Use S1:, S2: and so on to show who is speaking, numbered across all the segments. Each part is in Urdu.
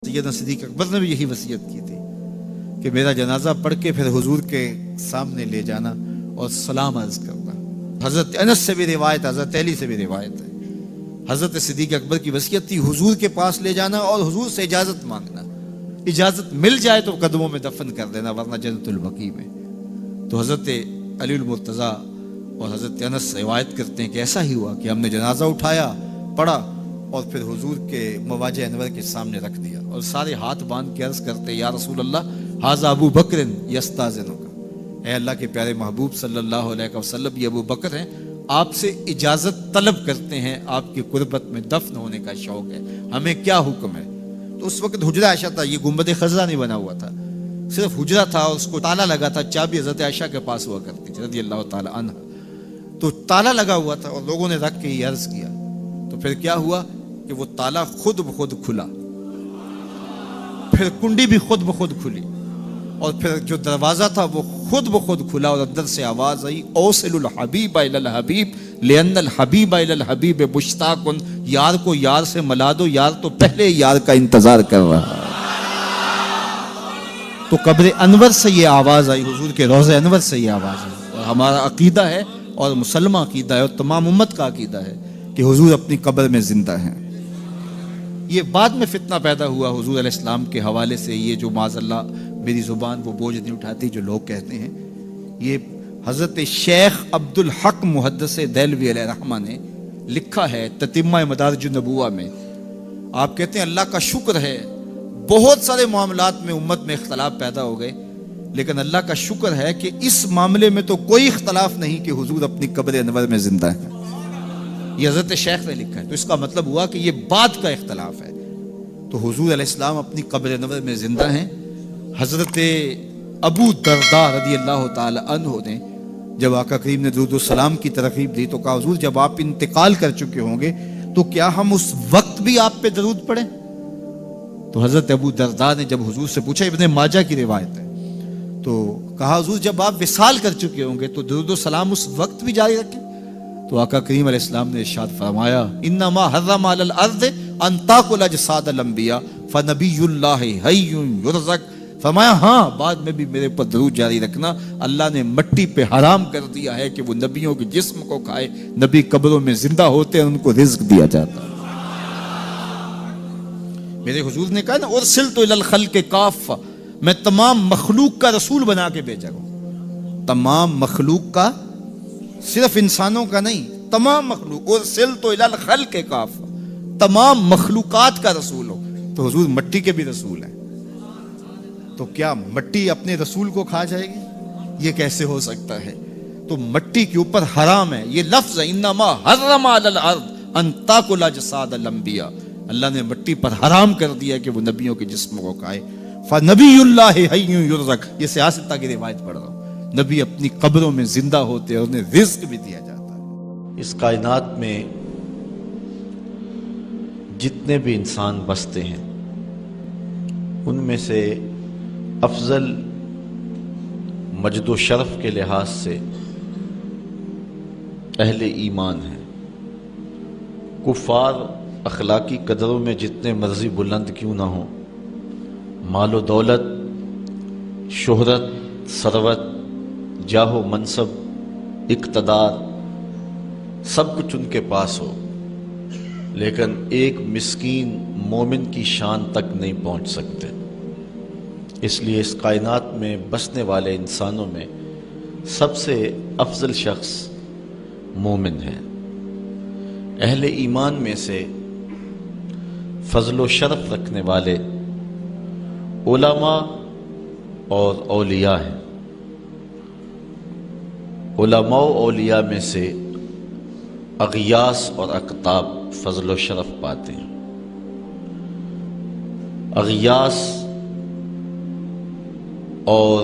S1: سیدنا صدیق اکبر نے بھی یہی وصیت کی تھی کہ میرا جنازہ پڑھ کے پھر حضور کے سامنے لے جانا اور سلام عرض کرنا۔ حضرت انس سے بھی روایت، حضرت علی سے بھی روایت ہے، حضرت صدیق اکبر کی وصیت تھی حضور کے پاس لے جانا اور حضور سے اجازت مانگنا، اجازت مل جائے تو قدموں میں دفن کر دینا ورنہ جنت البقیع میں۔ تو حضرت علی المرتضیٰ اور حضرت انس روایت کرتے ہیں کہ ایسا ہی ہوا کہ ہم نے جنازہ اٹھایا، پڑھا اور پھر حضور کے مواجہ انور کے سامنے رکھ دیا اور سارے ہاتھ باندھ کے عرض کرتے یا رسول اللہ ھذا ابو بکر یستاذنک، اے اللہ کے پیارے محبوب صلی اللہ علیہ وسلم، یہ ابو بکر ہیں، آپ سے اجازت طلب کرتے ہیں، آپ کی قربت میں دفن ہونے کا شوق ہے، ہمیں کیا حکم ہے؟ تو اس وقت حجرہ عائشہ تھا، یہ گنبد خضرا نہیں بنا ہوا تھا، صرف حجرہ تھا، اس کو تالا لگا تھا، چابی حضرت عائشہ کے پاس ہوا کرتی تھی رضی اللہ تعالی عنہ، تو تالا لگا ہوا تھا اور لوگوں نے رکھ کے یہ عرض کیا، تو پھر کیا ہوا کہ وہ تالا خود بخود کھلا، پھر کنڈی بھی خود بخود کھلی، اور پھر جو دروازہ تھا وہ خود بخود کھلا اور اندر سے آواز آئی اوصل الحبیب الی الحبیب لان الحبیب الی الحبیب مشتاق، یار کو یار سے ملا دو، یار تو پہلے یار کا انتظار کر رہا۔ تو قبر انور سے یہ آواز آئی، حضور کے روضہ انور سے یہ آواز آئی، اور ہمارا عقیدہ ہے اور مسلمہ عقیدہ ہے اور تمام امت کا عقیدہ ہے کہ حضور اپنی قبر میں زندہ ہیں۔ یہ بعد میں فتنہ پیدا ہوا حضور علیہ السلام کے حوالے سے، یہ جو معاذ اللہ میری زبان وہ بوجھ نہیں اٹھاتی جو لوگ کہتے ہیں، یہ حضرت شیخ عبد الحق محدث دہلوی علیہ رحمہ نے لکھا ہے تتمہ مدارج النبوہ میں۔ آپ کہتے ہیں اللہ کا شکر ہے بہت سارے معاملات میں امت میں اختلاف پیدا ہو گئے، لیکن اللہ کا شکر ہے کہ اس معاملے میں تو کوئی اختلاف نہیں کہ حضور اپنی قبر انور میں زندہ ہیں۔ یہ حضرت شیخ نے لکھا ہے، تو اس کا مطلب ہوا کہ یہ بعد کا اختلاف ہے۔ تو حضور علیہ السلام اپنی قبر انور میں زندہ ہیں۔ حضرت ابو درداء رضی اللہ تعالی عنہ نے جب آقا کریم نے درود السلام کی ترغیب دی تو کہا حضور جب آپ انتقال کر چکے ہوں گے تو کیا ہم اس وقت بھی آپ پہ درود پڑھیں؟ تو حضرت ابو درداء نے جب حضور سے پوچھا، ابن ماجہ کی روایت ہے، تو کہا حضور جب آپ وصال کر چکے ہوں گے تو درود السلام اس وقت بھی جاری رکھیں؟ تو آقا کریم علیہ السلام نے ارشاد فرمایا انما حرم علی الارض ان تاکل اجساد الانبیاء فنبی اللہ حی یرزق، فرمایا ہاں بعد میں بھی میرے پر درود جاری رکھنا، اللہ نے مٹی پہ حرام کر دیا ہے کہ وہ نبیوں کے جسم کو کھائے، نبی قبروں میں زندہ ہوتے ہیں ان کو رزق دیا جاتا ہے۔ میرے حضور نے کہا نا ارسلت الی الخلق کافہ، میں تمام مخلوق کا رسول بنا کے بھیجا ہوں، تمام مخلوق کا، صرف انسانوں کا نہیں، تمام مخلوق، ارسلت الی الخلق کافہ، تمام مخلوقات کا رسول ہو۔ تو حضور مٹی کے بھی رسول ہیں، تو کیا مٹی اپنے رسول کو کھا جائے گی؟ یہ کیسے ہو سکتا ہے؟ تو مٹی کے اوپر حرام ہے، یہ لفظ ہے انما حرم علی الارض ان تاکل اجساد الانبیاء، اللہ نے مٹی پر حرام کر دیا کہ وہ نبیوں کے جسم کو کھائے، فنبی اللہ حی یرزق، یہ سیاستہ کی روایت پڑھ رہا ہوں، نبی اپنی قبروں میں زندہ ہوتے اور انہیں رزق بھی دیا جاتا ہے۔
S2: اس کائنات میں جتنے بھی انسان بستے ہیں ان میں سے افضل مجد و شرف کے لحاظ سے اہل ایمان ہیں۔ کفار اخلاقی قدروں میں جتنے مرضی بلند کیوں نہ ہوں، مال و دولت، شہرت، ثروت، جاہ و منصب، اقتدار، سب کچھ ان کے پاس ہو، لیکن ایک مسکین مومن کی شان تک نہیں پہنچ سکتے۔ اس لیے اس کائنات میں بسنے والے انسانوں میں سب سے افضل شخص مومن ہے۔ اہل ایمان میں سے فضل و شرف رکھنے والے علماء اور اولیاء ہیں۔ علماء و اولیاء میں سے اغیاث اور اقطاب فضل و شرف پاتے ہیں۔ اغیاث اور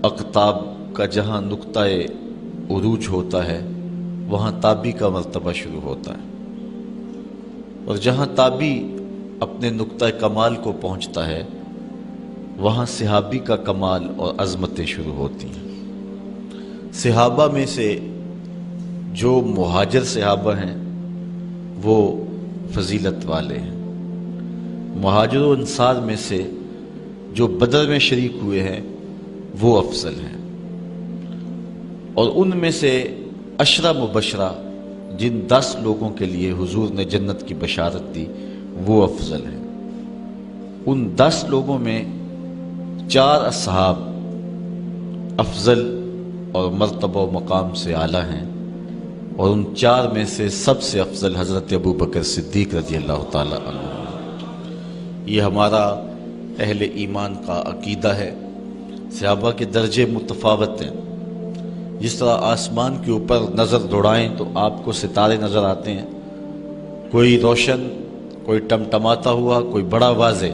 S2: اقطاب کا جہاں نقطہ عروج ہوتا ہے وہاں تابی کا مرتبہ شروع ہوتا ہے، اور جہاں تابی اپنے نقطہ کمال کو پہنچتا ہے وہاں صحابی کا کمال اور عظمتیں شروع ہوتی ہیں۔ صحابہ میں سے جو مہاجر صحابہ ہیں وہ فضیلت والے ہیں، مہاجر و انصار میں سے جو بدر میں شریک ہوئے ہیں وہ افضل ہیں، اور ان میں سے عشرہ مبشرہ جن 10 لوگوں کے لیے حضور نے جنت کی بشارت دی وہ افضل ہیں۔ ان 10 لوگوں میں 4 اصحاب افضل اور مرتبہ و مقام سے اعلیٰ ہیں، اور ان 4 میں سے سب سے افضل حضرت ابو بکر صدیق رضی اللہ تعالیٰ عنہ۔ یہ ہمارا اہل ایمان کا عقیدہ ہے۔ صحابہ کے درجے متفاوت ہیں، جس طرح آسمان کے اوپر نظر دوڑائیں تو آپ کو ستارے نظر آتے ہیں، کوئی روشن، کوئی ٹمٹماتا ہوا، کوئی بڑا واضح،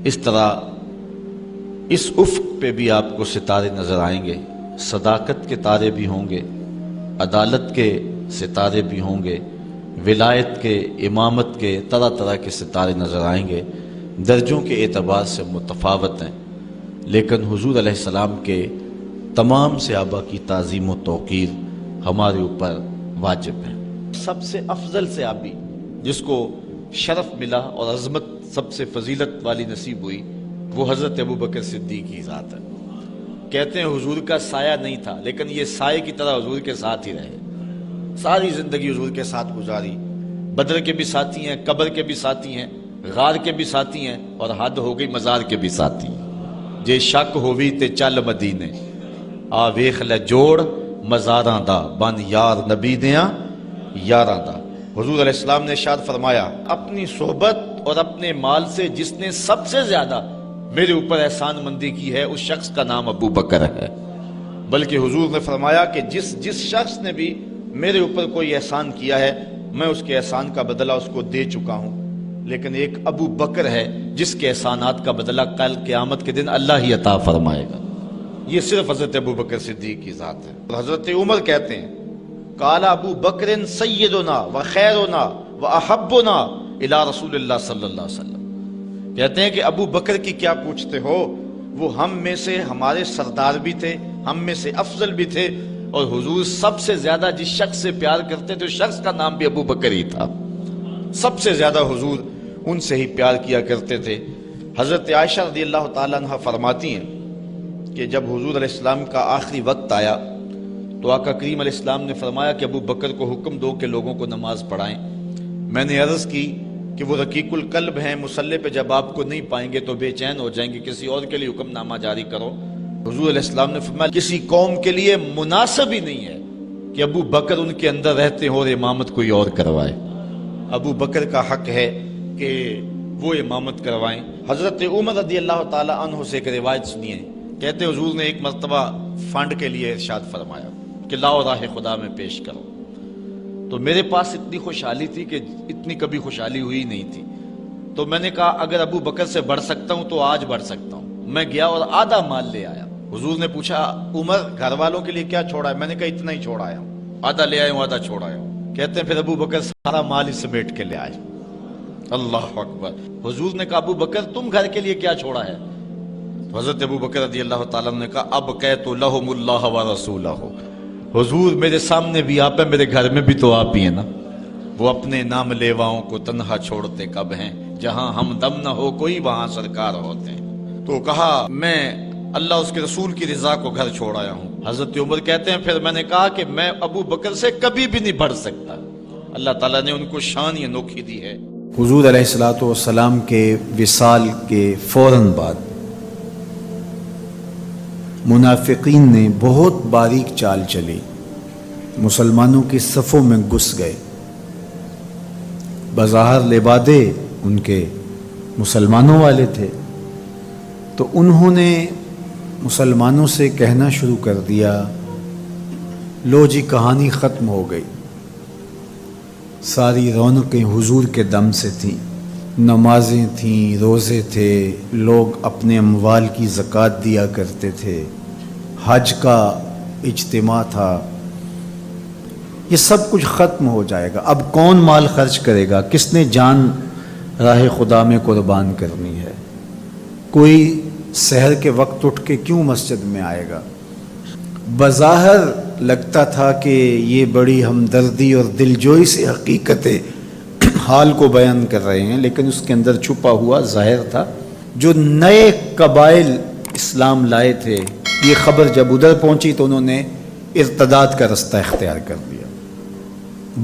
S2: اس طرح اس افق پہ بھی آپ کو ستارے نظر آئیں گے۔ صداقت کے تارے بھی ہوں گے، عدالت کے ستارے بھی ہوں گے، ولایت کے، امامت کے، طرح طرح کے ستارے نظر آئیں گے۔ درجوں کے اعتبار سے متفاوت ہیں، لیکن حضور علیہ السلام کے تمام صحابہ کی تعظیم و توقیر ہمارے اوپر واجب ہے۔ سب سے افضل صحابی جس کو شرف ملا اور عظمت سب سے فضیلت والی نصیب ہوئی وہ حضرت ابو بکر صدیق کی ذات ہے۔ کہتے ہیں حضور کا سایہ نہیں تھا، لیکن یہ سائے کی طرح حضور کے ساتھ ہی رہے، ساری زندگی حضور کے ساتھ گزاری۔ بدر کے بھی ساتھی ہیں، قبر کے بھی ساتھی ہیں، غار کے بھی ساتھی ہیں، اور حد ہو گئی مزار کے بھی ساتھی ہیں۔ جے شک ہووی تے چل مدینے، آ ویخ لے جوڑ مزاراں دا، بن یار نبی دیاں یاراں دا۔ حضور علیہ السلام نے ارشاد فرمایا، اپنی صحبت اور اپنے مال سے جس نے سب سے زیادہ میرے اوپر احسان مندی کی ہے اس شخص کا نام ابو بکر ہے۔ بلکہ حضور نے فرمایا کہ جس شخص نے بھی میرے اوپر کوئی احسان کیا ہے میں اس کے احسان کا بدلہ اس کو دے چکا ہوں، لیکن ایک ابو بکر ہے جس کے احسانات کا بدلہ کل قیامت کے دن اللہ ہی عطا فرمائے گا۔ یہ صرف حضرت ابو بکر صدیق کی ذات ہے۔ اور حضرت عمر کہتے ہیں، قال ابو بکر سیدنا و خیرنا و احبنا الی رسول اللہ صلی اللہ علیہ وسلم۔ کہتے ہیں کہ ابو بکر کی کیا پوچھتے ہو، وہ ہم میں سے ہمارے سردار بھی تھے، ہم میں سے افضل بھی تھے، اور حضور سب سے زیادہ جس شخص سے پیار کرتے تھے اس شخص کا نام بھی ابو بکر ہی تھا۔ سب سے زیادہ حضور ان سے ہی پیار کیا کرتے تھے۔ حضرت عائشہ رضی اللہ تعالیٰ عنہ فرماتی ہیں کہ جب حضور علیہ السلام کا آخری وقت آیا تو آقا کریم علیہ السلام نے فرمایا کہ ابو بکر کو حکم دو کہ لوگوں کو نماز پڑھائیں۔ میں نے عرض کی کہ وہ رقیق القلب ہیں، مصلی پہ جب آپ کو نہیں پائیں گے تو بے چین ہو جائیں گے، کسی اور کے لیے حکم نامہ جاری کرو۔ حضور علیہ السلام نے فرمایا کسی قوم کے لیے مناسب ہی نہیں ہے کہ ابو بکر ان کے اندر رہتے ہوں اور امامت کوئی اور کروائے۔ ابو بکر کا حق ہے کہ وہ امامت کروائیں۔ حضرت عمر رضی اللہ تعالیٰ عنہ سے ایک روایت سنیے، کہتے حضور نے ایک مرتبہ فنڈ کے لیے ارشاد فرمایا کہ لاؤ راہ خدا میں پیش کرو، تو میرے پاس اتنی خوشحالی تھی کہ اتنی کبھی خوشحالی ہوئی نہیں تھی، تو میں نے کہا اگر ابو بکر سے بڑھ سکتا ہوں تو آج بڑھ سکتا ہوں۔ میں گیا اور آدھا مال لے آیا۔ حضور نے پوچھا عمر گھر والوں کے لیے کیا چھوڑا ہے؟ میں نے کہا اتنا ہی چھوڑا آیا ہوں، آدھا لے آیا ہوں، آدھا چھوڑا آیا ہوں۔ کہتے ہیں پھر ابو بکر سارا مال ہی سمیٹ کے لے آئے۔ اللہ اکبر۔ حضور نے کہا ابو بکر تم گھر کے لیے کیا چھوڑا ہے؟ تو حضرت ابو بکر رضی اللہ تعالیٰ نے کہا اب قیت لہم اللہ و رسولہ، حضور میرے سامنے بھی آپ ہیں، میرے گھر میں بھی تو آپ ہی ہیں نا۔ وہ اپنے نام لیواؤں کو تنہا چھوڑتے کب ہیں، جہاں ہم دم نہ ہو کوئی وہاں سرکار ہوتے ہیں۔ تو کہا میں اللہ اس کے رسول کی رضا کو گھر چھوڑ آیا ہوں۔ حضرت عمر کہتے ہیں پھر میں نے کہا کہ میں ابو بکر سے کبھی بھی نہیں بڑھ سکتا۔ اللہ تعالیٰ نے ان کو شان ہی انوکھی دی ہے۔
S3: حضور علیہ الصلوۃ والسلام کے وصال کے فوراً بعد منافقین نے بہت باریک چال چلی، مسلمانوں کی صفوں میں گھس گئے۔ بظاہر لبادے ان کے مسلمانوں والے تھے، تو انہوں نے مسلمانوں سے کہنا شروع کر دیا لو جی کہانی ختم ہو گئی، ساری رونقیں حضور کے دم سے تھیں، نمازیں تھیں، روزے تھے، لوگ اپنے اموال کی زکوٰۃ دیا کرتے تھے، حج کا اجتماع تھا، یہ سب کچھ ختم ہو جائے گا۔ اب کون مال خرچ کرے گا؟ کس نے جان راہ خدا میں قربان کرنی ہے؟ کوئی سحر کے وقت اٹھ کے کیوں مسجد میں آئے گا؟ بظاہر لگتا تھا کہ یہ بڑی ہمدردی اور دلجوئی سے حقیقت حال کو بیان کر رہے ہیں، لیکن اس کے اندر چھپا ہوا ظاہر تھا. جو نئے قبائل اسلام لائے تھے، یہ خبر جب ادھر پہنچی تو انہوں نے ارتداد کا رستہ اختیار کر دیا.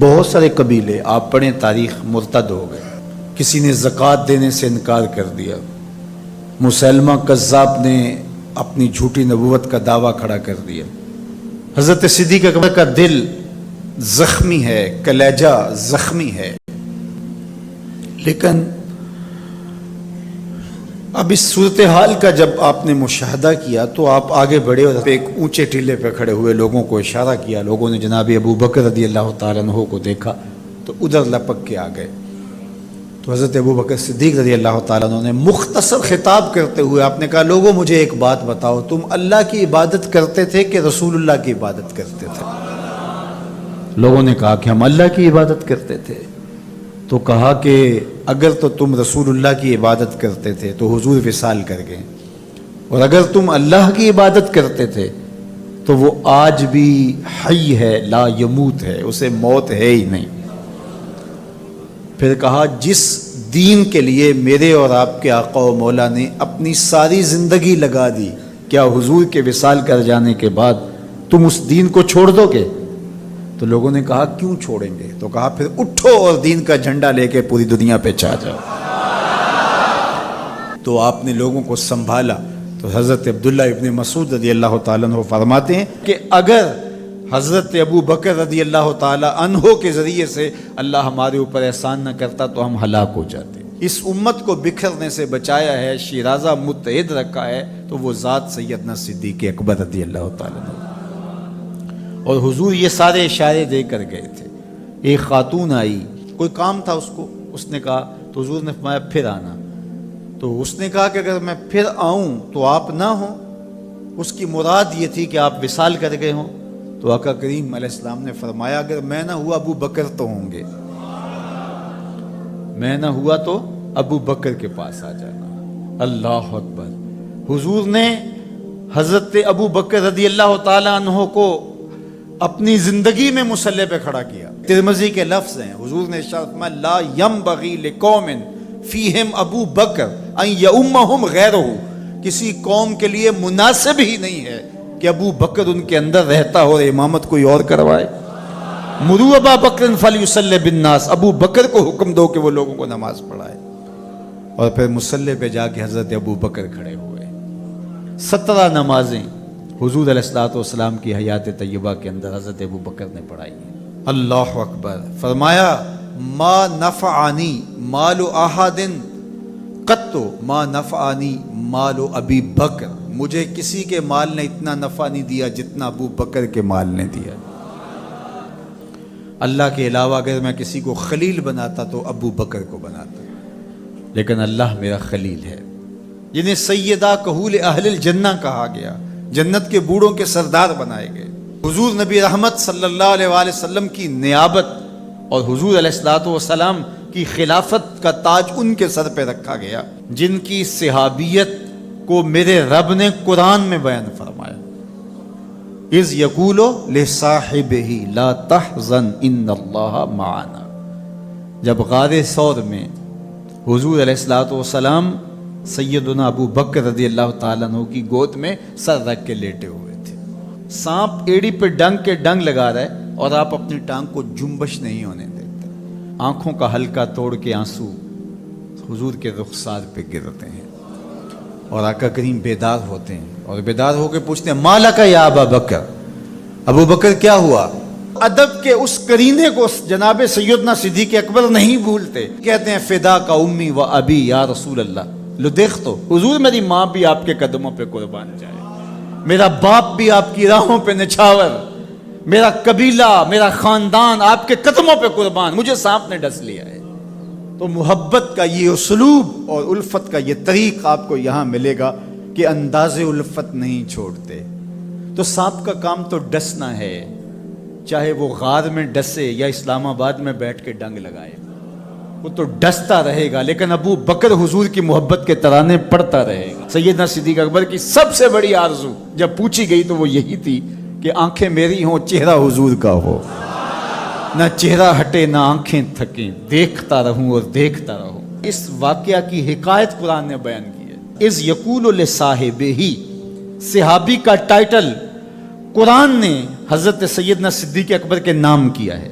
S3: بہت سارے قبیلے، آپ پڑھیں تاریخ، مرتد ہو گئے. کسی نے زکوٰۃ دینے سے انکار کر دیا. مسلمہ کذاب نے اپنی جھوٹی نبوت کا دعویٰ کھڑا کر دیا. حضرت صدیق اکبر کا دل زخمی ہے، کلیجہ زخمی ہے. لیکن اب اس صورتحال کا جب آپ نے مشاہدہ کیا تو آپ آگے بڑھے اور ایک اونچے ٹیلے پہ کھڑے ہوئے لوگوں کو اشارہ کیا. لوگوں نے جناب ابو بکر رضی اللہ تعالیٰ عنہ کو دیکھا تو ادھر لپک کے آ گئے. تو حضرت ابو بکر صدیق رضی اللہ تعالیٰ عنہ نے مختصر خطاب کرتے ہوئے آپ نے کہا، لوگوں مجھے ایک بات بتاؤ، تم اللہ کی عبادت کرتے تھے کہ رسول اللہ کی عبادت کرتے تھے؟ لوگوں نے کہا کہ ہم اللہ کی عبادت کرتے تھے. تو کہا کہ اگر تو تم رسول اللہ کی عبادت کرتے تھے تو حضور وصال کر گئے، اور اگر تم اللہ کی عبادت کرتے تھے تو وہ آج بھی حی ہے، لا یموت ہے، اسے موت ہے ہی نہیں. پھر کہا جس دین کے لیے میرے اور آپ کے آقا و مولا نے اپنی ساری زندگی لگا دی، کیا حضور کے وصال کر جانے کے بعد تم اس دین کو چھوڑ دو گے؟ تو لوگوں نے کہا کیوں چھوڑیں گے؟ تو کہا پھر اٹھو اور دین کا جھنڈا لے کے پوری دنیا پہ چھا جاؤ. تو آپ نے لوگوں کو سنبھالا. تو حضرت عبداللہ ابن مسعود رضی اللہ تعالیٰ عنہ فرماتے ہیں کہ اگر حضرت ابو بکر رضی اللہ تعالیٰ عنہ کے ذریعے سے اللہ ہمارے اوپر احسان نہ کرتا تو ہم ہلاک ہو جاتے. اس امت کو بکھرنے سے بچایا ہے، شیرازہ متحد رکھا ہے، تو وہ ذات سیدنا صدیق اکبر رضی اللہ تعالیٰ عنہ. اور حضور یہ سارے اشارے دے کر گئے تھے. ایک خاتون آئی، کوئی کام تھا اس کو، اس نے کہا، تو حضور نے فرمایا پھر آنا. تو اس نے کہا کہ اگر میں پھر آؤں تو آپ نہ ہوں. اس کی مراد یہ تھی کہ آپ وصال کر گئے ہوں. تو آقا کریم علیہ السلام نے فرمایا اگر میں نہ ہوا ابو بکر تو ہوں گے، میں نہ ہوا تو ابو بکر کے پاس آ جانا. اللہ اکبر. حضور نے حضرت ابو بکر رضی اللہ تعالیٰ عنہ کو اپنی زندگی میں مصلی پہ کھڑا کیا. ترمذی کے لفظ ہیں، حضور نے ارشاد فرمایا لا ینبغی لقوم فیہم ابو بکر ان یؤمہم غیرہ. کسی قوم کے لیے مناسب ہی نہیں ہے کہ ابو بکر ان کے اندر رہتا ہو اور امامت کوئی اور کروائے. مروا ابا بکر فلیصلی بالناس. ابو بکر کو حکم دو کہ وہ لوگوں کو نماز پڑھائے. اور پھر مصلی پہ جا کے حضرت ابو بکر کھڑے ہوئے. 17 نمازیں حضور علیہ الصلوۃ والسلام کی حیات طیبہ کے اندر حضرت ابو بکر نے پڑھائی ہیں. اللہ اکبر. فرمایا ما نفعنی مال احد قط ما نفعنی مال ابی بکر. مجھے کسی کے مال نے اتنا نفع نہیں دیا جتنا ابو بکر کے مال نے دیا. اللہ کے علاوہ اگر میں کسی کو خلیل بناتا تو ابو بکر کو بناتا، لیکن اللہ میرا خلیل ہے، جنہیں سیدہ کہول اہل الجنہ کہا گیا، جنت کے بوڑھوں کے سردار بنائے گئے. حضور نبی رحمت صلی اللہ علیہ وآلہ وسلم کی نیابت اور حضور علیہ الصلوۃ والسلام کی خلافت کا تاج ان کے سر پہ رکھا گیا، جن کی صحابیت کو میرے رب نے قرآن میں بیان فرمایا. اذ یقول لصاحبہ لا تحزن ان اللہ معنا. جب غار ثور میں حضور علیہ الصلوۃ والسلام سیدنا ابو بکر رضی اللہ تعالیٰ عنہ کی گود میں سر رکھ کے لیٹے ہوئے تھے. سانپ ایڑی پہ ڈنگ کے ڈنگ لگا رہا ہے اور آپ اپنی ٹانگ کو جنبش نہیں ہونے دیتے. آنکھوں کا ہلکا توڑ کے آنسو حضور کے رخسار پہ گرتے ہیں اور آقا کریم بیدار ہوتے ہیں اور بیدار ہو کے پوچھتے ہیں مالک یا ابا بکر، ابو بکر کیا ہوا؟ ادب کے اس قرینے کو جناب سیدنا صدیق اکبر نہیں بھولتے. کہتے ہیں فدا کا امی و ابی یا رسول اللہ. لو دیکھ تو حضور میری ماں بھی آپ کے قدموں پہ قربان جائے، میرا باپ بھی آپ کی راہوں پہ نچھاور، میرا قبیلہ میرا خاندان آپ کے قدموں پہ قربان، مجھے سانپ نے ڈس لیا ہے. تو محبت کا یہ اسلوب اور الفت کا یہ طریق آپ کو یہاں ملے گا کہ انداز الفت نہیں چھوڑتے. تو سانپ کا کام تو ڈسنا ہے، چاہے وہ غار میں ڈسے یا اسلام آباد میں بیٹھ کے ڈنگ لگائے، وہ تو ڈستا رہے گا، لیکن ابو بکر حضور کی محبت کے ترانے پڑھتا رہے گا. سیدنا صدیق اکبر کی سب سے بڑی آرزو جب پوچھی گئی تو وہ یہی تھی کہ آنکھیں میری ہوں چہرہ حضور کا ہو. نہ چہرہ ہٹے نہ آنکھیں تھکیں، دیکھتا رہوں اور دیکھتا رہوں۔ اس واقعہ کی حکایت قرآن نے بیان کی ہے۔ اذ یقول لصاحبہ، صحابی کا ٹائٹل قرآن نے حضرت سیدنا صدیق اکبر کے نام کیا ہے،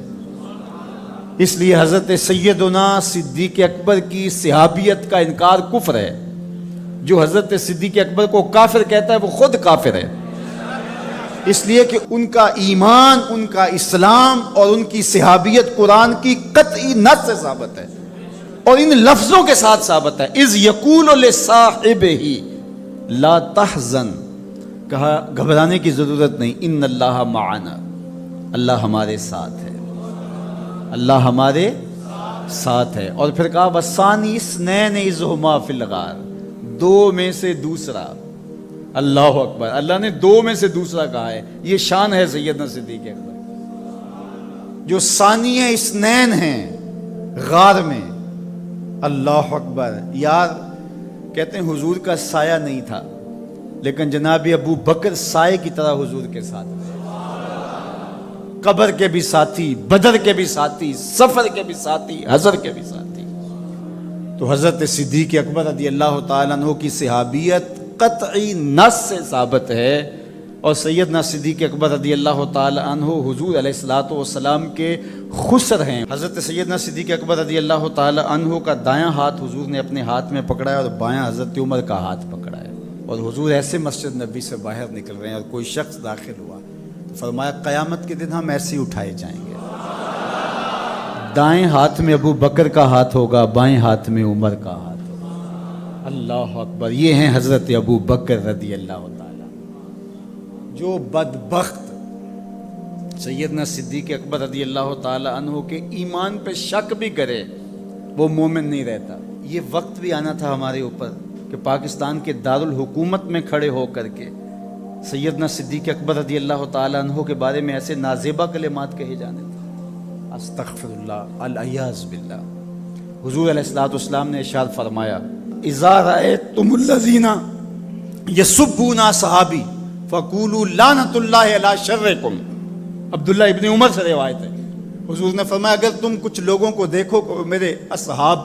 S3: اس لیے حضرت سیدنا صدیق اکبر کی صحابیت کا انکار کفر ہے۔ جو حضرت صدیق اکبر کو کافر کہتا ہے وہ خود کافر ہے، اس لیے کہ ان کا ایمان، ان کا اسلام اور ان کی صحابیت قرآن کی قطعی نص سے ثابت ہے اور ان لفظوں کے ساتھ ثابت ہے۔ اذ یقول لصاحبہ لا تحزن، کہا گھبرانے کی ضرورت نہیں، ان اللہ معنا، اللہ ہمارے ساتھ ہے، اللہ ہمارے ساتھ ہے۔ اور پھر کہا وَالثَّانِي اثْنَيْنِ إِذْ هُمَا فِي الْغَارِ، دو میں سے دوسرا، اللہ اکبر، اللہ نے دو میں سے دوسرا کہا ہے۔ یہ شان ہے سیدنا صدیق اکبر، جو ثانی اثنین ہیں غار میں۔ اللہ اکبر، یار کہتے ہیں حضور کا سایہ نہیں تھا، لیکن جناب ابو بکر سائے کی طرح حضور کے ساتھ تھے، قبر کے بھی ساتھی، بدر کے بھی ساتھی، سفر کے بھی ساتھی، حضر کے بھی ساتھی۔ تو حضرت صدیق اکبر رضی اللہ تعالیٰ عنہ کی صحابیت قطعی نص سے ثابت ہے، اور سیدنا صدیق اکبر رضی اللہ تعالیٰ عنہ حضور علیہ الصلوۃ والسلام کے خسر ہیں۔ حضرت سیدنا صدیق اکبر رضی اللہ تعالیٰ عنہ کا دایاں ہاتھ حضور نے اپنے ہاتھ میں پکڑا ہے اور بایاں حضرت عمر کا ہاتھ پکڑا ہے، اور حضور ایسے مسجد نبی سے باہر نکل رہے ہیں اور کوئی شخص داخل ہوا تو فرمایا قیامت کے دن ہم ایسے ہی اٹھائے جائیں گے، دائیں ہاتھ میں ابو بکر کا ہاتھ ہوگا، بائیں ہاتھ میں عمر کا ہاتھ ہوگا۔ اللہ اکبر، یہ ہیں حضرت ابو بکر رضی اللہ تعالیٰ۔ جو بدبخت سیدنا صدیق اکبر رضی اللہ تعالیٰ عنہ کے ایمان پہ شک بھی کرے وہ مومن نہیں رہتا۔ یہ وقت بھی آنا تھا ہمارے اوپر کہ پاکستان کے دارالحکومت میں کھڑے ہو کر کے سیدنا صدیق اکبر رضی اللہ تعالیٰ عنہ کے بارے میں ایسے نازیبہ کلمات کہے جانے تھے۔ استغفر اللہ، العیاذ باللہ۔ حضور علیہ الصلوۃ والسلام نے ارشاد فرمایا اذا رأیتم الذین یسبون صحابی فقولوا لعنۃ اللہ علی شرکم۔ عبداللہ ابن عمر سے روایت ہے، حضور نے فرمایا اگر تم کچھ لوگوں کو دیکھو کہ میرے اصحاب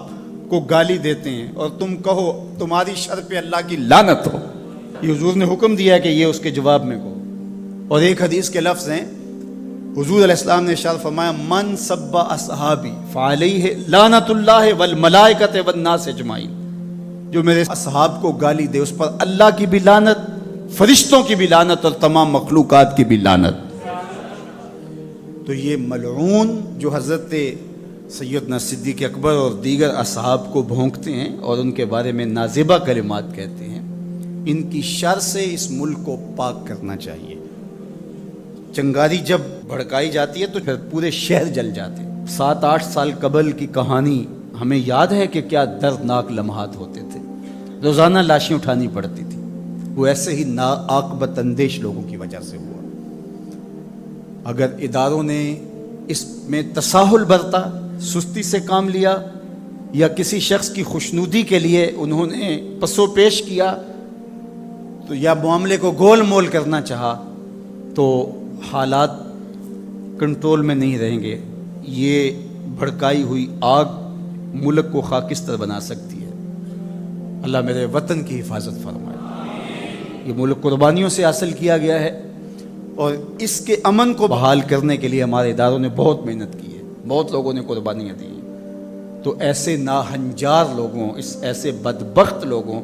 S3: کو گالی دیتے ہیں اور تم کہو تمہاری شر پہ اللہ کی لعنت ہو، یہ حضور نے حکم دیا کہ یہ اس کے جواب میں کہو۔ اور ایک حدیث کے لفظ ہیں، حضور علیہ السلام نے ارشاد فرمایا من سب اصحابی فعلیہ لعنت اللہ والملائکۃ والناس اجمعین، جو میرے اصحاب کو گالی دے اس پر اللہ کی بھی لعنت، فرشتوں کی بھی لعنت اور تمام مخلوقات کی بھی لعنت۔ تو یہ ملعون جو حضرت سیدنا صدیق اکبر اور دیگر اصحاب کو بھونکتے ہیں اور ان کے بارے میں نازیبہ کلمات کہتے ہیں، ان کی شر سے اس ملک کو پاک کرنا چاہیے۔ چنگاری جب بھڑکائی جاتی ہے تو پھر پورے شہر جل جاتے ہیں۔ 7-8 سال قبل کی کہانی ہمیں یاد ہے کہ کیا دردناک لمحات ہوتے تھے، روزانہ لاشیں اٹھانی پڑتی تھی، وہ ایسے ہی ناعاقبت اندیش لوگوں کی وجہ سے ہوا۔ اگر اداروں نے اس میں تساہل برتا، سستی سے کام لیا، یا کسی شخص کی خوشنودی کے لیے انہوں نے پسو پیش کیا تو یا معاملے کو گول مول کرنا چاہا تو حالات کنٹرول میں نہیں رہیں گے۔ یہ بھڑکائی ہوئی آگ ملک کو خاکستر بنا سکتی ہے۔ اللہ میرے وطن کی حفاظت فرمائے۔ یہ ملک قربانیوں سے حاصل کیا گیا ہے اور اس کے امن کو بحال کرنے کے لیے ہمارے اداروں نے بہت محنت کی ہے، بہت لوگوں نے قربانیاں دی ہیں۔ تو ایسے ناہنجار لوگوں، ایسے بدبخت لوگوں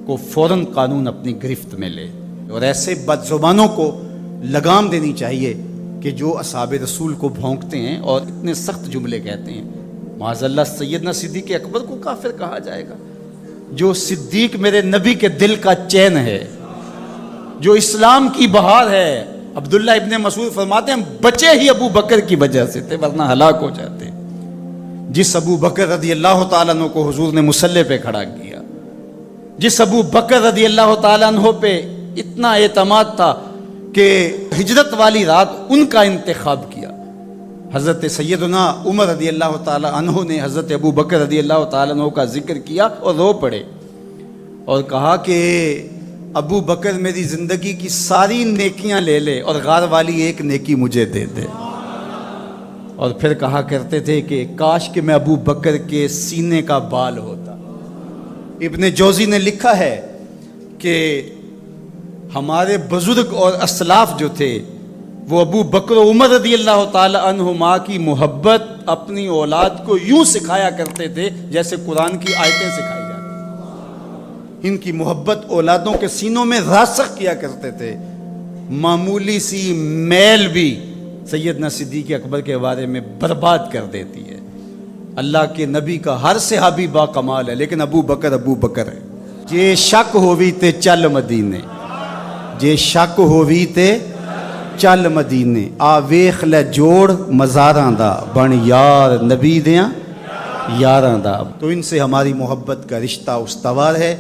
S3: کو فوراً قانون اپنی گرفت میں لے، اور ایسے بد زبانوں کو لگام دینی چاہیے کہ جو اصحاب رسول کو بھونکتے ہیں اور اتنے سخت جملے کہتے ہیں۔ معاذ اللہ سیدنا صدیق اکبر کو کافر کہا جائے گا؟ جو صدیق میرے نبی کے دل کا چین ہے، جو اسلام کی بہار ہے۔ عبداللہ ابن مسعود فرماتے ہیں بچے ہی ابو بکر کی وجہ سے تھے ورنہ ہلاک ہو جاتے۔ جس ابو بکر رضی اللہ تعالیٰ عنہ کو حضور نے مصلی پہ کھڑا کیا، جس ابو بکر رضی اللہ تعالیٰ عنہ پہ اتنا اعتماد تھا کہ ہجرت والی رات ان کا انتخاب کیا، حضرت سیدنا عمر رضی اللہ تعالیٰ عنہ نے حضرت ابو بکر رضی اللہ تعالیٰ عنہ کا ذکر کیا اور رو پڑے اور کہا کہ ابو بکر میری زندگی کی ساری نیکیاں لے لے اور غار والی ایک نیکی مجھے دے دے۔ اور پھر کہا کرتے تھے کہ کاش کہ میں ابو بکر کے سینے کا بال ہوتا۔ ابن جوزی نے لکھا ہے کہ ہمارے بزرگ اور اسلاف جو تھے وہ ابو بکر و عمر رضی اللہ تعالی عنہما کی محبت اپنی اولاد کو یوں سکھایا کرتے تھے جیسے قرآن کی آیتیں سکھائی جاتی۔ ان کی محبت اولادوں کے سینوں میں راسخ کیا کرتے تھے۔ معمولی سی میل بھی سیدنا صدیق اکبر کے بارے میں برباد کر دیتی ہے۔ اللہ کے نبی کا ہر صحابی با کمال ہے، لیکن ابو بکر ہے۔ جے شک ہووی تے چل مدینے، جے شک ہووی تے چل مدینے، آ ویخ لے جوڑ مزاراں دا، بن یار نبی دیاں یاراں دا۔ تو ان سے ہماری محبت کا رشتہ استوار ہے۔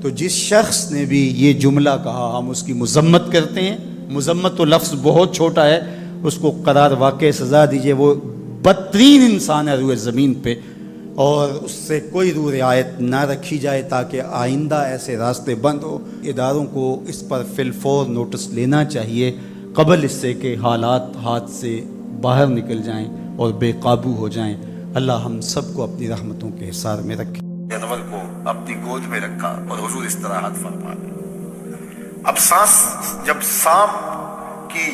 S3: تو جس شخص نے بھی یہ جملہ کہا ہم اس کی مذمت کرتے ہیں۔ مذمت تو لفظ بہت چھوٹا ہے، اس کو قرار واقع سزا دیجئے۔ وہ بدترین انسان ہے روئے زمین پہ، اور اس سے کوئی رو رعایت نہ رکھی جائے تاکہ آئندہ ایسے راستے بند ہو۔ اداروں کو اس پر فی الفور نوٹس لینا چاہیے قبل اس سے کہ حالات ہاتھ سے باہر نکل جائیں اور بے قابو ہو جائیں۔ اللہ ہم سب کو اپنی رحمتوں کے حصار میں رکھے۔
S4: جانور کو اپنی گود میں رکھا اور حضور استراحت فرما لی۔ اب سانس، جب سانپ کی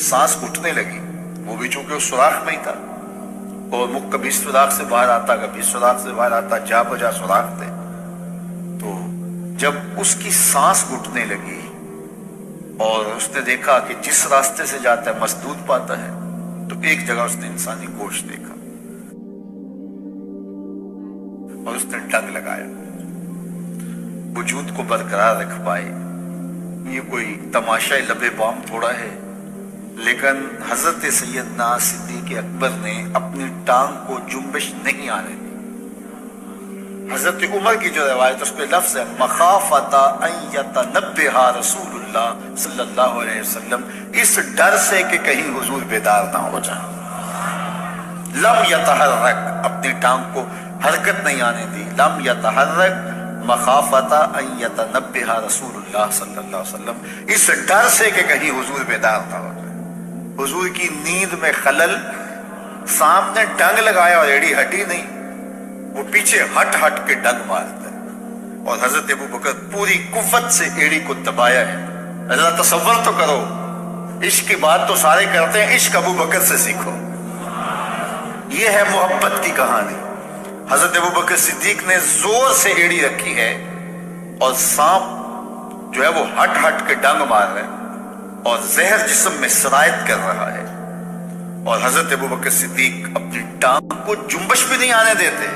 S4: سانس اٹھنے لگی، وہ بھی چونکہ اس سوراخ میں ہی تھا، اور مکھ کبھی اس سوراخ سے باہر آتا کبھی اس سوراخ سے باہر آتا، جا بجا سوراخ تھے۔ تو جب اس کی سانس گھٹنے لگی اور اس نے دیکھا کہ جس راستے سے جاتا ہے مسدود پاتا ہے، تو ایک جگہ اس نے انسانی گوشت دیکھا اور اس نے ڈنگ لگایا وجود کو برقرار رکھ پائے۔ یہ کوئی تماشائی لبے بام تھوڑا ہے، لیکن حضرت سیدنا صدیق اکبر نے اپنی ٹانگ کو جنبش نہیں آنے دی۔ حضرت عمر کی جو روایت اس پہ لفظ ہے مخافۃ ان یتنبہ رسول اللہ صلی اللہ علیہ وسلم، اس ڈر سے کہ کہیں حضور بیدار نہ ہو جائیں۔ لم یتحرک، اپنی ٹانگ کو حرکت نہیں آنے دی۔ لم یتحرک مخافۃ ان یتنبہ رسول اللہ صلی اللہ علیہ وسلم، اس ڈر سے کہ کہیں حضور بیدار نہ ہو جائیں۔ حضور کی نیند میں خلل، سانپ نے ڈنگ لگایا اور ایڑی ہٹی نہیں، وہ پیچھے ہٹ ہٹ کے ڈنگ مارتا ہے، اور حضرت ابو بکر پوری قوت سے ایڑی کو دبایا ہے۔ ذرا تصور تو کرو، عشق کی بات تو سارے کرتے ہیں، عشق ابو بکر سے سیکھو۔ یہ ہے محبت کی کہانی۔ حضرت ابو بکر صدیق نے زور سے ایڑی رکھی ہے، اور سانپ جو ہے وہ ہٹ ہٹ کے ڈنگ مار رہا ہے اور زہر جسم میں سرایت کر رہا ہے، اور حضرت ابو بکر صدیق اپنی ٹانگ کو جنبش بھی نہیں آنے دیتے،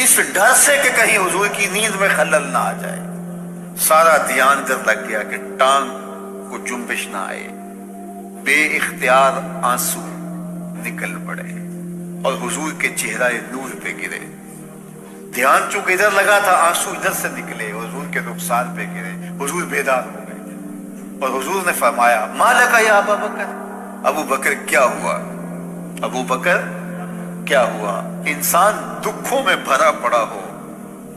S4: اس ڈر سے کہ کہیں حضور کی نیند میں خلل نہ آ جائے۔ سارا دھیان ادھر لگ گیا کہ ٹانگ کو جنبش نہ آئے۔ بے اختیار آنسو نکل پڑے اور حضور کے چہرہ نور پہ گرے۔ دھیان چونکہ ادھر لگا تھا، آنسو ادھر سے نکلے، حضور کے رخسار پہ گرے۔ حضور بیدار ہو گئے اور حضور نے فرمایا مالک یا ابا بکر، ابو بکر کیا ہوا؟ ابو بکر کیا ہوا؟ انسان دکھوں میں بھرا پڑا ہو،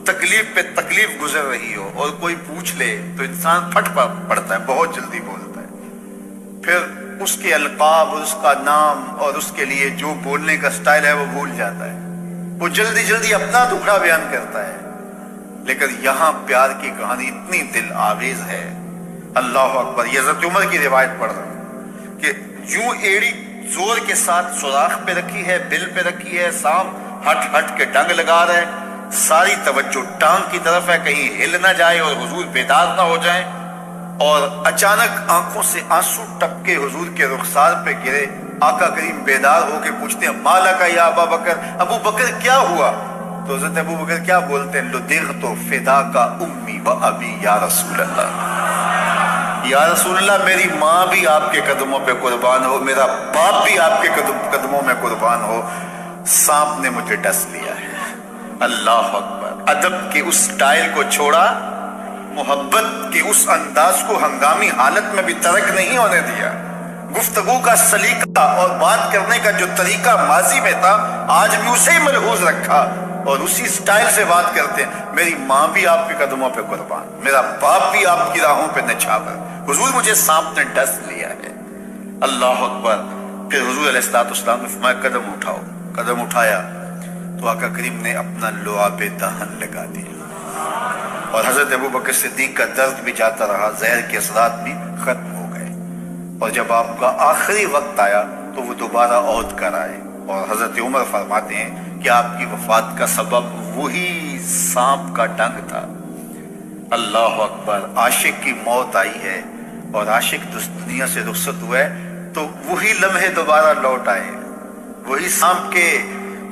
S4: تکلیف پہ تکلیف گزر رہی ہو، اور کوئی پوچھ لے تو انسان پھٹ پڑتا ہے، بہت جلدی بولتا ہے، پھر اس کے القاب اور اس کا نام اور اس کے لیے جو بولنے کا سٹائل ہے وہ بھول جاتا ہے، وہ جلدی جلدی اپنا دکھڑا بیان کرتا ہے۔ لیکن یہاں پیار کی کہانی اتنی دل آویز ہے، اللہ اکبر۔ یہ حضرت عمر کی روایت پڑھ رہا ہوں کہ یوں ایڑی زور کے ساتھ سوراخ پہ رکھی ہے، بل پہ رکھی ہے، سانپ ہٹ ہٹ کے ڈنگ لگا رہے، ساری توجہ ٹانگ کی طرف ہے کہیں ہل نہ جائے اور حضور بیدار نہ ہو جائیں، اور اچانک آنکھوں سے آنسو ٹپکے حضور کے رخسار پہ گرے۔ آقا کریم بیدار ہو کے پوچھتے ہیں مالک یا ابا بکر، ابو بکر کیا ہوا؟ تو حضرت ابو بکر کیا بولتے ہیں؟ لدغت فداک امی و ابی یا رسول اللہ، یا رسول اللہ میری ماں بھی آپ کے قدموں پہ قربان ہو، میرا باپ بھی آپ کے قدموں میں قربان ہو، سانپ نے مجھے ڈس لیا ہے۔ اللہ اکبر۔ ادب کے اس سٹائل کو چھوڑا، محبت کے اس انداز کو ہنگامی حالت میں بھی ترک نہیں ہونے دیا۔ گفتگو کا سلیقہ اور بات کرنے کا جو طریقہ ماضی میں تھا آج بھی اسے ہی ملحوظ رکھا اور اسی سٹائل سے بات کرتے ہیں۔ میری ماں بھی آپ کے قدموں پہ قربان، میرا باپ بھی آپ کی راہوں پہ نچھاور، حضور مجھے سانپ نے ڈس لیا ہے۔ اللہ اکبر۔ پھر حضور علیہ السلام نے فرمایا قدم اٹھاؤ. قدم اٹھایا تو آقا کریم نے اپنا لعاب دہن لگا دیا اور حضرت ابوبکر صدیق کا درد بھی جاتا رہا, زہر کے اثرات بھی ختم ہو گئے. اور جب آپ کا آخری وقت آیا تو وہ دوبارہ عود کر آئے. اور حضرت عمر فرماتے ہیں کہ آپ کی وفات کا سبب وہی سانپ کا ڈنگ تھا. اللہ اکبر. عاشق کی موت آئی ہے اور عاشق دنیا سے رخصت ہوا ہے تو وہی لمحے دوبارہ لوٹ آئے. وہی سانپ کے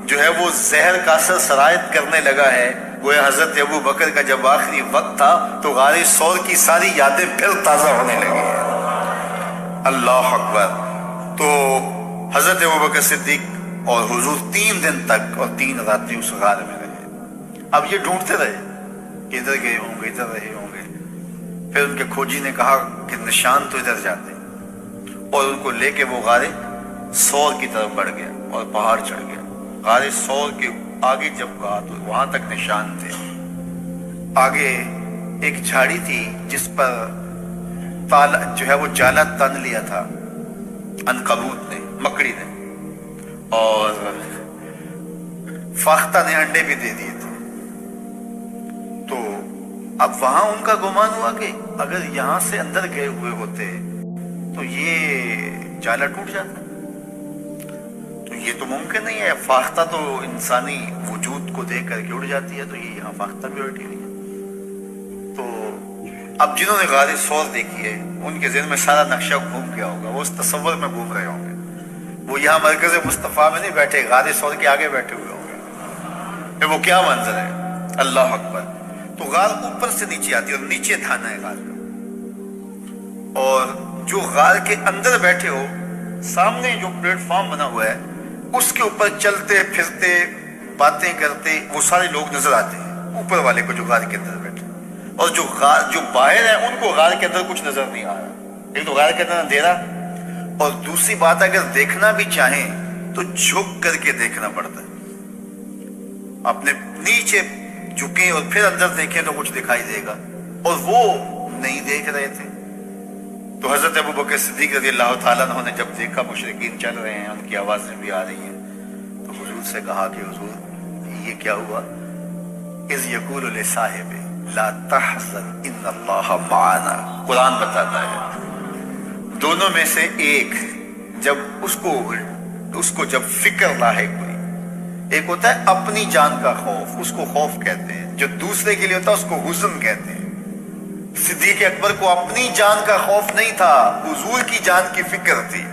S4: جو ہے وہ زہر کا اثر سرایت کرنے لگا ہے. وہ حضرت ابو بکر کا جب آخری وقت تھا تو غار ثور کی ساری یادیں پھر تازہ ہونے لگی ہیں. اللہ اکبر. تو حضرت ابو بکر صدیق اور حضور 3 دن تک اور 3 راتیں اس غار میں رہے. اب یہ ڈھونڈتے رہے کہ ادھر گئے ہوں گے, ادھر رہے ہوں گے. پھر ان کے کھوجی نے کہا کہ نشان تو ادھر جاتے ہیں, اور ان کو لے کے وہ غار ثور کی طرف بڑھ گیا اور پہاڑ چڑھ گیا. غار ثور کے آگے جب گیا تو وہاں تک نشان تھے. آگے ایک جھاڑی تھی جس پر تالا جو ہے وہ جالا تن لیا تھا عنکبوت نے, مکڑی نے, اور فاختہ نے انڈے بھی دے دیے تھے. تو اب وہاں ان کا گمان ہوا کہ اگر یہاں سے اندر گئے ہوئے ہوتے تو یہ جالا ٹوٹ جاتا. تو یہ تو ممکن نہیں ہے, فاختہ تو انسانی وجود کو دیکھ کر کے اڑ جاتی ہے, تو یہ یہاں فاختہ بھی اڑتی نہیں ہے. تو اب جنہوں نے غار ثور دیکھی ہے ان کے ذہن میں سارا نقشہ گھوم گیا ہوگا, وہ اس تصور میں گھوم رہے ہوں گے. وہ یہاں مرکز مصطفیٰ میں نہیں بیٹھے, غار ثور کے آگے بیٹھے ہوئے ہوں گے. پھر وہ کیا منظر ہے. اللہ اکبر. تو غار اوپر سے نیچے آتی ہے اور نیچے تھانہ ہے غار کا. اور جو غار کے اندر بیٹھے ہو, سامنے جو پلیٹ فارم بنا ہوا ہے اس کے اوپر چلتے پھرتے باتیں کرتے وہ سارے لوگ نظر آتے ہیں اوپر والے کو جو غار کے اندر بیٹھے. اور جو باہر ہیں ان کو غار کے اندر کچھ نظر نہیں آ رہا. ایک تو غار کے اندر اندھیرا, اور دوسری بات اگر دیکھنا بھی چاہیں تو جھک کر کے دیکھنا پڑتا ہے. اپنے نیچے جھکیں اور پھر اندر دیکھیں تو کچھ دکھائی دے گا, اور وہ نہیں دیکھ رہے تھے. تو حضرت ابو بکر صدیق رضی اللہ تعالیٰ عنہ نے جب دیکھا مشرکین چل رہے ہیں, ان کی آوازیں بھی آ رہی ہیں, تو حضور سے کہا کہ حضور یہ کیا ہوا. اذ یقول لصاحب لا تحزن ان اللہ معنا. قرآن بتاتا ہے دونوں میں سے ایک جب اس کو جب فکر لاحق ہوئی, ایک ہوتا ہے اپنی جان کا خوف, اس کو خوف کہتے ہیں, جو دوسرے کے لیے ہوتا ہے اس کو حزن کہتے ہیں. صدیق اکبر کو اپنی جان کا خوف نہیں تھا, حضور کی جان کی فکر تھی.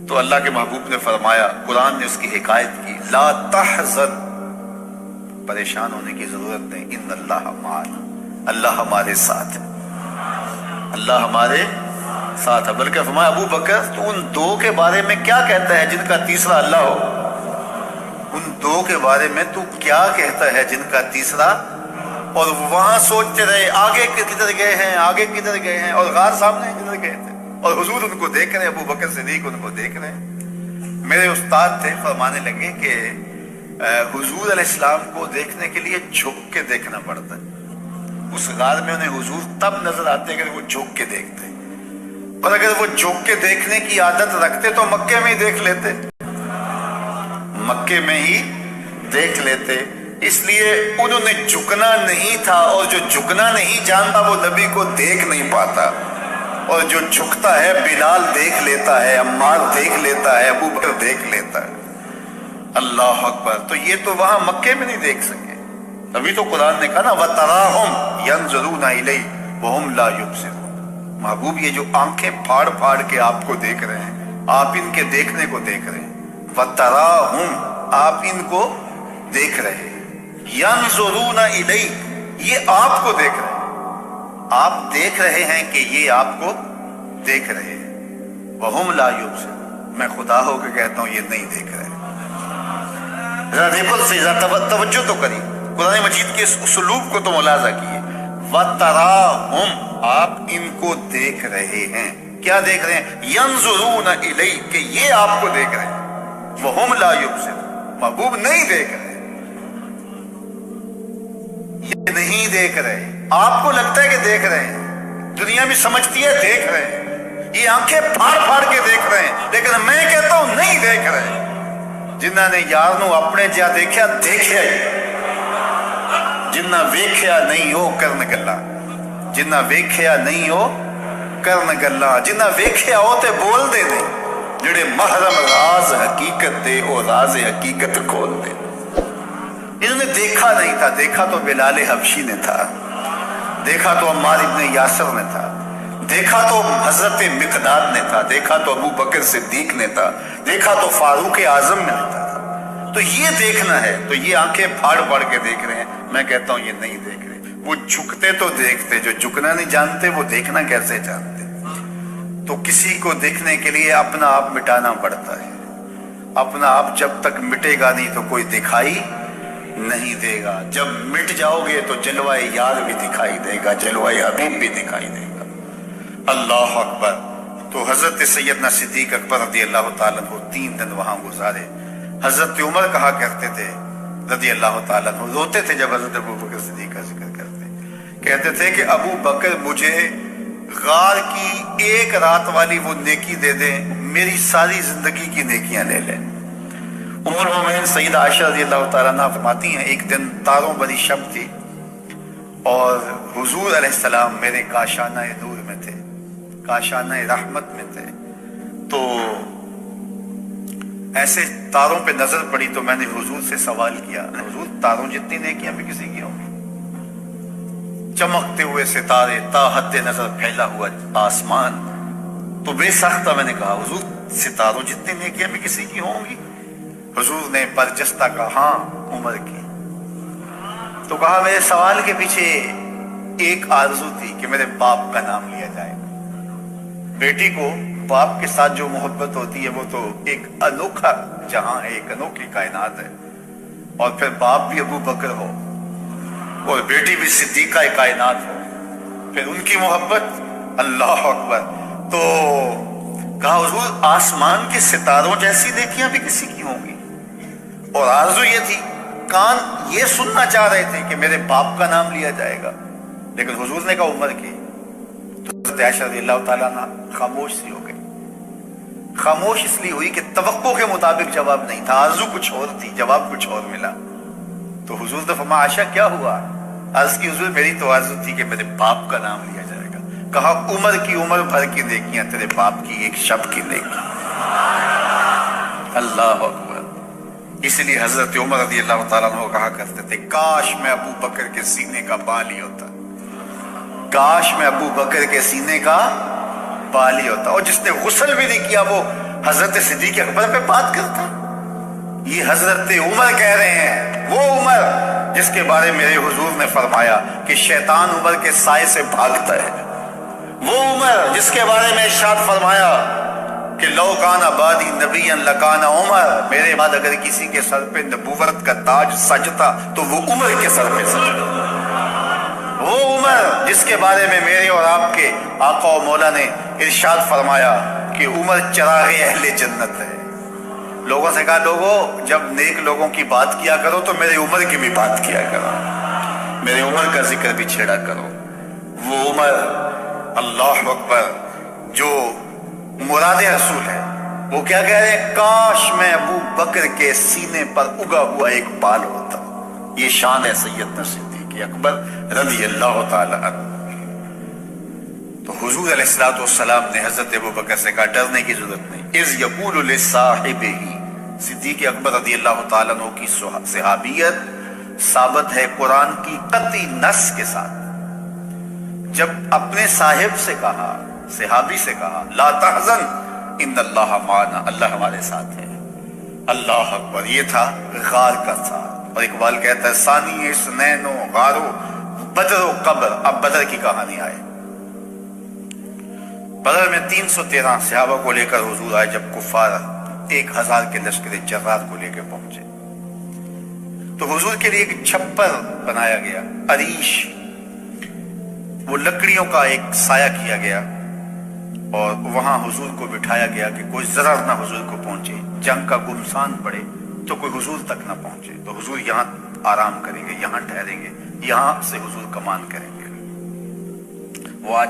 S4: تو اللہ کے محبوب نے فرمایا, قرآن نے اس کی حکایت کی, لا تحزن, پریشان ہونے کی ضرورت نہیں, ان اللہ معنا, اللہ ہمارے ساتھ ہے, اللہ ہمارے ساتھ ہے. بلکہ فرمایا ابو بکر تو ان 2 کے بارے میں کیا کہتا ہے جن کا تیسرا اللہ ہو. ان 2 کے بارے میں تو کیا کہتا ہے جن کا تیسرا. اور وہاں سوچتے رہے آگے کدھر گئے ہیں, آگے کدھر گئے ہیں, اور غار سامنے کدھر گئے تھے, اور حضور ان کو دیکھ رہے, ابو بکر صدیق ان کو دیکھ رہے. میرے استاد تھے, فرمانے لگے کہ حضور علیہ السلام کو دیکھنے کے لیے جھک کے دیکھنا پڑتا ہے. اس غار میں انہیں حضور تب نظر آتے اگر وہ جھک کے دیکھتے, اور اگر وہ جھک کے دیکھنے کی عادت رکھتے تو مکے میں ہی دیکھ لیتے, مکے میں ہی دیکھ لیتے. اس لیے انہوں نے جھکنا نہیں تھا, اور جو جھکنا نہیں جانتا وہ نبی کو دیکھ نہیں پاتا, اور جو جھکتا ہے بلال دیکھ لیتا ہے, عمار دیکھ لیتا ہے, ابو بکر دیکھ لیتا ہے. اللہ اکبر. تو یہ تو وہاں مکے میں نہیں دیکھ سکے. ابھی تو قرآن نے کہا نا وَتَرَاهُمْ يَنْظُرُونَ إِلَيْهِ وَهُمْ لَا يُبْصِرُونَ. محبوب یہ جو آنکھیں پھاڑ پھاڑ کے آپ کو دیکھ رہے ہیں, آپ ان کے دیکھنے کو دیکھ رہے ہیں. وَتَرَاهُمْ, آپ ان کو دیکھ رہے ہیں. يَنْظُرُونَ إِلَيْهِ, یہ آپ کو دیکھ رہے ہیں, آپ دیکھ رہے ہیں کہ یہ آپ کو دیکھ رہے ہیں. وَهُمْ لَا يُبْصِرُونَ, میں خدا ہو کے کہتا ہوں یہ نہیں دیکھ رہے. ذرا دیکھو سے توجہ تو کری, قرآن مجید کے اس اسلوب کو تو ملاحظہ کیے. وَتَرَاهُمْ, آپ ان کو دیکھ رہے ہیں. کیا دیکھ رہے ہیں؟ يَنْظُرُونَ إِلَيْهِ, کہ یہ آپ کو دیکھ رہے ہیں. وَهُمْ لَا يُبْصِرُونَ, محبوب نہیں دیکھ رہے, یہ نہیں دیکھ رہے. آپ کو لگتا ہے کہ دیکھ رہے ہیں, دنیا بھی سمجھتی ہے دیکھ رہے ہیں, یہ آنکھیں پھاڑ پھاڑ کے دیکھ رہے ہیں، لیکن میں کہتا ہوں نہیں دیکھ رہے۔ جنہاں نے یار نو اپنے جا دیکھا دیکھیا ہی، جنہ ویکھیا نہیں ہو کرن گلا، جنہ ویکھیا نہیں ہو کرن گلا، جنہ ویکھیا ہو تے بول دے نہیں، جڑے محرم راز حقیقت دے او راز حقیقت کھول دے۔ انہوں نے دیکھا نہیں تھا، دیکھا تو بلال حبشی نے تھا، دیکھا تو عمار ابن یاسر نے تھا، دیکھا تو حضرت مقداد نے تھا، دیکھا تو ابو بکر صدیق نے تھا، دیکھا تو فاروق اعظم نے تھا۔ تو یہ دیکھنا ہے، تو یہ آنکھیں پھاڑ پھاڑ کے دیکھ رہے ہیں، میں کہتا ہوں یہ نہیں دیکھ رہے۔ وہ جھکتے تو دیکھتے، جو جھکنا نہیں جانتے وہ دیکھنا کیسے جانتے؟ تو کسی کو دیکھنے کے لیے اپنا آپ مٹانا پڑتا ہے، اپنا آپ جب تک مٹے گا نہیں تو کوئی دکھائی نہیں دے گا، جب مٹ جاؤ گے تو جلوہ یار بھی دکھائی دے گا، جلوہ حبیب بھی دکھائی دے گا۔ اللہ اکبر۔ تو حضرت سیدنا صدیق اکبر رضی اللہ تعالیٰ عنہ 3 دن وہاں گزارے۔ حضرت عمر کہا کرتے تھے رضی اللہ تعالیٰ عنہ، روتے تھے جب حضرت ابو بکر صدیق کا ذکر کرتے، کہتے تھے کہ ابو بکر مجھے غار کی ایک رات والی وہ نیکی دے دیں، میری ساری زندگی کی نیکیاں لے لیں۔ عمر مومنین سیدہ عائشہ رضی اللہ تعالیٰ عنہ فرماتی ہیں ایک دن تاروں بری شب تھی اور حضور علیہ السلام میرے کاشانہ نور میں تھے، کاشانہ رحمت میں تھے، تو ایسے تاروں پہ نظر پڑی تو میں نے حضور سے سوال کیا، حضور تاروں جتنی نیکیاں بھی کسی کی ہوں گی؟ چمکتے ہوئے ستارے، تا حد نظر پھیلا ہوا آسمان، تو بے ساختہ میں نے کہا حضور ستاروں جتنی نیکیاں بھی کسی کی ہوں گی؟ حضور نے برجستہ کہا ہاں عمر کی۔ تو کہا میرے سوال کے پیچھے ایک آرزو تھی کہ میرے باپ کا نام لیا جائے۔ بیٹی کو باپ کے ساتھ جو محبت ہوتی ہے وہ تو ایک انوکھا جہاں ہے، ایک انوکھی کائنات ہے، اور پھر باپ بھی ابو بکر ہو اور بیٹی بھی صدیقہ کائنات ہو، پھر ان کی محبت، اللہ اکبر۔ تو کہا حضور آسمان کے ستاروں جیسی نیکیاں بھی کسی کی ہوں گی؟ اور آرزو یہ تھی، کان یہ سننا چاہ رہے تھے کہ میرے باپ کا نام لیا جائے گا، لیکن حضور نے کہا عمر کی۔ تو حضرت عائشہ رضی اللہ تعالیٰ عنہ خاموش سی ہو گئی۔ خاموش اس لیے ہوئی کہ توقع کے مطابق جواب نہیں تھا، آرزو کچھ اور تھی، جواب کچھ اور ملا۔ تو حضور نے فرمایا عائشہ کیا ہوا؟ عرض کی حضور میری تو آرزو تھی کہ میرے باپ کا نام لیا جائے گا۔ کہا عمر کی عمر بھر کی نیکیاں تیرے باپ کی ایک شب کی نیکی۔ اللہ اکبر۔ اس لیے حضرت عمر رضی اللہ تعالیٰ عنہ کہا کرتے تھے کاش میں ابو بکر کے سینے کا بال ہی ہوتا، کاش میں ابو بکر کے سینے کا بال ہی ہوتا۔ اور جس نے غسل بھی نہیں کیا وہ حضرت صدیق اکبر پہ بات کرتا۔ یہ حضرت عمر کہہ رہے ہیں، وہ عمر جس کے بارے میرے حضور نے فرمایا کہ شیطان عمر کے سائے سے بھاگتا ہے، وہ عمر جس کے بارے میں ارشاد فرمایا کہ لو کان بعدی نبیا لکان عمر، میرے بعد اگر کسی کے سر پہ نبوت کا تاج سجتا تو وہ عمر کے سر پہ سجتا۔ وہ عمر جس کے بارے میں میرے اور آپ کے آقا و مولا نے ارشاد فرمایا کہ عمر چراغ اہل جنت ہے۔ لوگوں سے کہا لوگوں جب نیک لوگوں کی بات کیا کرو تو میرے عمر کی بھی بات کیا کرو، میرے عمر کا ذکر بھی چھیڑا کرو۔ وہ عمر، اللہ اکبر، جو مراد رسول ہے، وہ کیا کہہ رہے ہیں؟ کاش میں ابو بکر کے سینے پر اگا ہوا ایک بال ہوتا۔ یہ شان ہے سیدنا صدیق اکبر رضی اللہ تعالی عنہ۔ تو حضور علیہ الصلوۃ والسلام نے حضرت ابو بکر سے کہا ڈرنے کی ضرورت نہیں۔ اذ یقول لصاحبہ، صدیق اکبر رضی اللہ تعالیٰ عنہ کی صحابیت ثابت ہے قرآن کی قطعی نص کے ساتھ۔ جب اپنے صاحب سے کہا، صحابی سے کہا لا تحزن ان اللہ معنا، اللہ ہمارے ساتھ ہے۔ اللہ اکبر۔ یہ تھا غار کا ساتھ، اور اقبال کہتا ہے ثانی اثنین و غارو بدر و قبر۔ اب بدر کی کہانی آئے۔ بدر میں 313 صحابہ کو لے کر حضور آئے، جب کفار 1000 کے لشکر جرار کو لے کے پہنچے تو حضور کے لیے ایک چھپر بنایا گیا، عریش، وہ لکڑیوں کا ایک سایہ کیا گیا، اور وہاں حضور کو بٹھایا گیا کہ کوئی ضرر نہ حضور کو پہنچے، جنگ کا گمسان پڑے تو کوئی حضور تک نہ پہنچے۔ تو حضور یہاں آرام کریں گے، یہاں ٹھہریں گے، یہاں سے حضور کمان کریں گے۔ وہ آج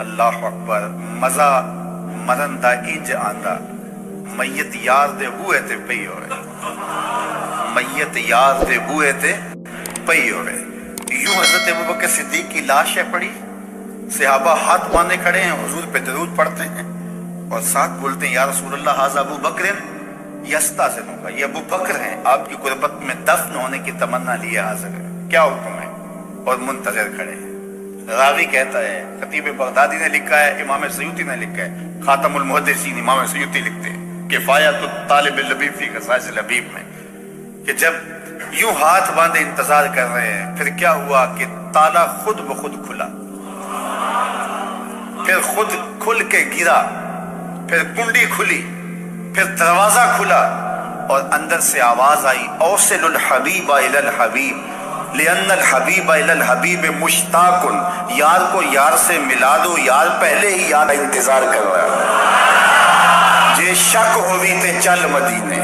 S4: اللہ اکبر. مزہ مرن دا انج آندا میت یار دے بوئے تے پئی ہوئے, میت یار دے بوئے تے پئی ہوئے. یوں حضرت ابوبکر صدیق کی لاش ہے پڑی, صحابہ ہاتھ باندھے کھڑے ہیں, حضور پہ درود پڑھتے ہیں اور ساتھ بولتے ہیں یا رسول اللہ ھذا ابو بکر یستاذن کا, یہ ابو بکر ہیں, آپ کی غربت میں دفن ہونے کی تمنا لیے حاضر ہے, کیا حکم ہے, اور منتظر کھڑے ہیں. راوی کہتا ہے, خطیب بغدادی نے لکھا ہے, امام سیوطی نے لکھا ہے, خاتم المحدثین امام سیوطی لکھتے ہیں کفایت الطالب اللبیب فی خصائص اللبیب میں, کہ جب یوں ہاتھ باندھے انتظار کر رہے ہیں, پھر کیا ہوا کہ تالا خود بخود کھلا, پھر خود کھل کے گرا, پھر کنڈی کھلی, پھر دروازہ کھلا اور اندر سے آواز آئی اوصل الحبیب الی الحبیب لأن الحبیب الی الحبیب مشتاق, یار کو یار سے ملا دو, یار پہلے ہی یار انتظار کر رہا ہے. جے شک ہووی تے چل مدینے,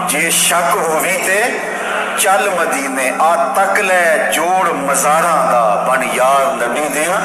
S4: جے شک ہووی تے چل مدینے, آ تک لے جوڑ مزاراں دا بن یار نبی دیاں